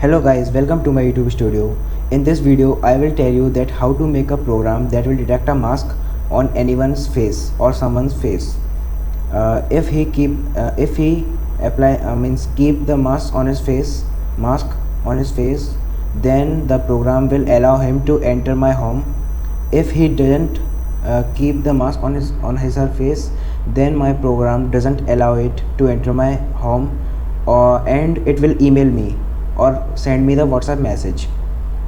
Hello guys, welcome to my YouTube studio. In this video, I will tell you that how to make a program that will detect a mask on anyone's face or someone's face. If he apply means keep the mask on his face, then the program will allow him to enter my home. If he doesn't keep the mask on his or face, then my program doesn't allow it to enter my home, and it will email me or send me the WhatsApp message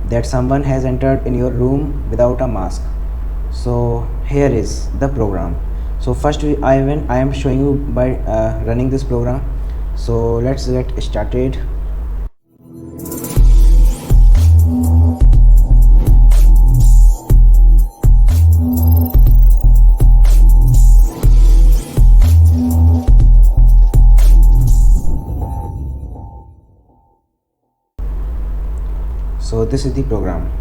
that someone has entered in your room without a mask. So here is the program. So first I am showing you by running this program. So let's get started. So this is the program.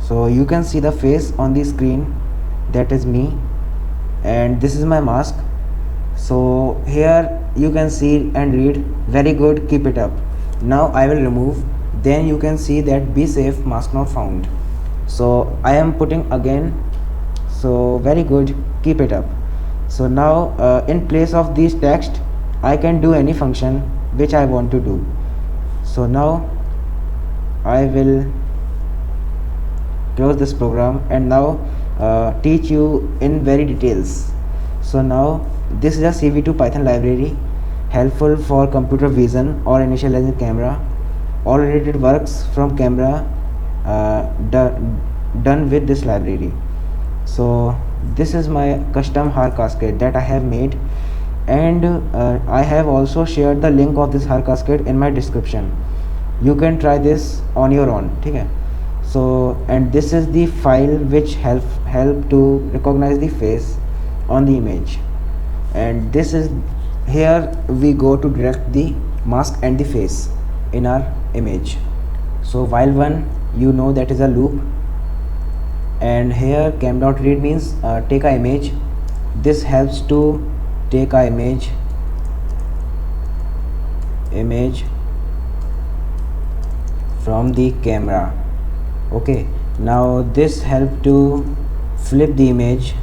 So you can see the face on the screen, that is me, and this is my mask. So here you can see and read, very good, keep it up. Now I will remove, then you can see that be safe, mask not found. So I am putting again, so very good, keep it up. So now in place of this text I can do any function which I want to do. So now I will close this program and now teach you in very details. So now this is a CV2 Python library helpful for computer vision or initializing camera. All related works from camera done with this library. So this is my custom Har cascade that I have made, and I have also shared the link of this Har cascade in my description. You can try this on your own. Okay? So, and this is the file which help to recognize the face on the image, and this is here we go to direct the mask and the face in our image. So while one, you know, that is a loop, and here cam.read means take a image. This helps to take a image from the camera. Okay, now this help to flip the image.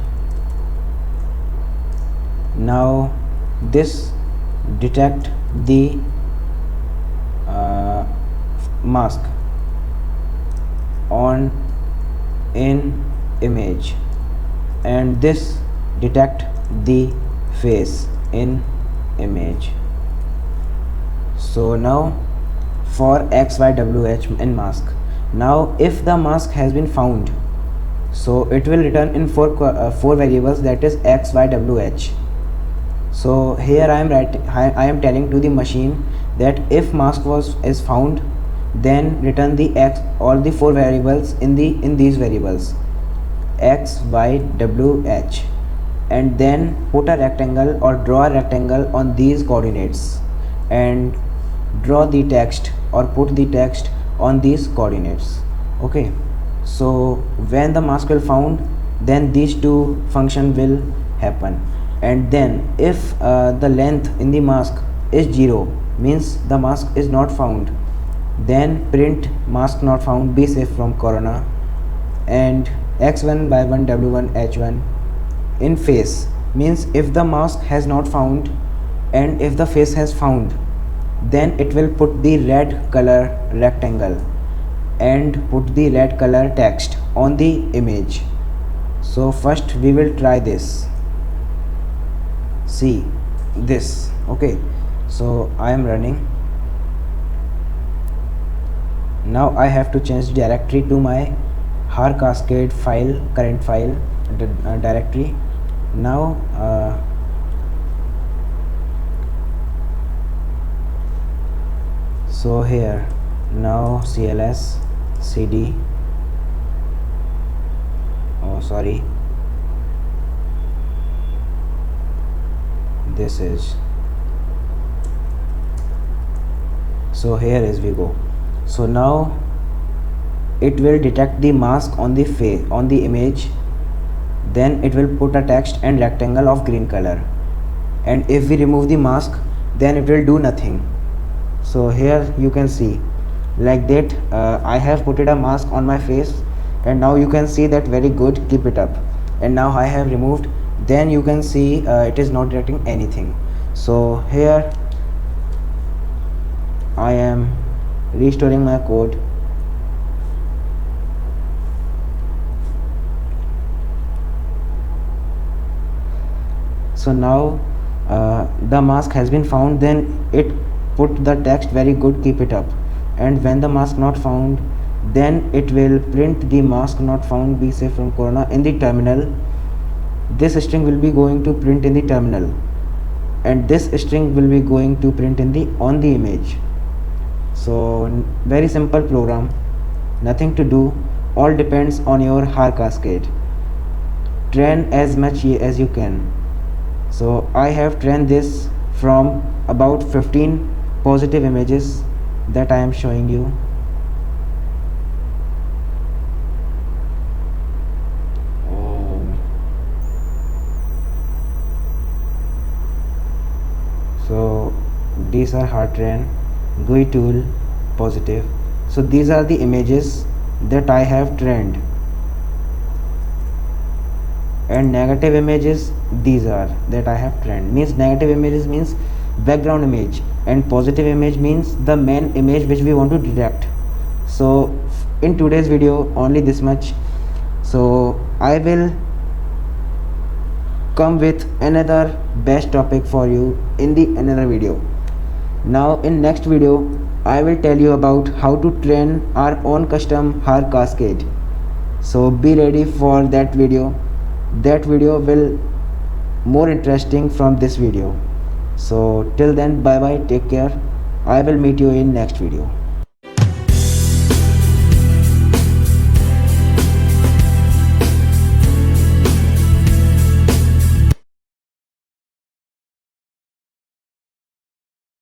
Now this detect the mask on in image, and this detect the face in image. So now for XYWH in mask, now if the mask has been found, so it will return in four variables, that is XYWH. So here I am telling to the machine that if mask is found, then return the X, all the four variables in these variables X, Y, W, H, and then put a rectangle or draw a rectangle on these coordinates and draw the text or put the text on these coordinates. Okay, so when the mask will found, then these two function will happen. And then if the length in the mask is 0, means the mask is not found, then print mask not found, be safe from corona. And X1, Y1, W1, H1 in face means if the mask has not found and if the face has found, then it will put the red color rectangle and put the red color text on the image. So first we will try this. See this. Okay, so I am running. Now I have to change directory to my Har cascade file, current file directory. Now so here now cls cd, oh sorry, this is So here is we go. So now it will detect the mask on the face, on the image, then it will put a text and rectangle of green color, and if we remove the mask then it will do nothing. So here you can see like that. I have put a mask on my face, and now you can see that very good, keep it up. And now I have removed, then you can see it is not detecting anything. So here I am restoring my code. So now the mask has been found, then it put the text very good, keep it up. And when the mask not found, then it will print the mask not found, be safe from corona in the terminal. This string will be going to print in the terminal, and this string will be going to print in the on the image. So very simple program, nothing to do, all depends on your har cascade. Train as much as you can. So I have trained this from about 15 positive images that I am showing you. So these are hard train, GUI tool, positive. So these are the images that I have trained, and negative images these are that I have trained. Means negative images means background image, and positive image means the main image which we want to detect. So in today's video only this much. So I will come with another best topic for you in the another video. Now in next video I will tell you about how to train our own custom har cascade. So be ready for that video. That video will more interesting from this video. So till then, bye bye, take care. I will meet you in next video.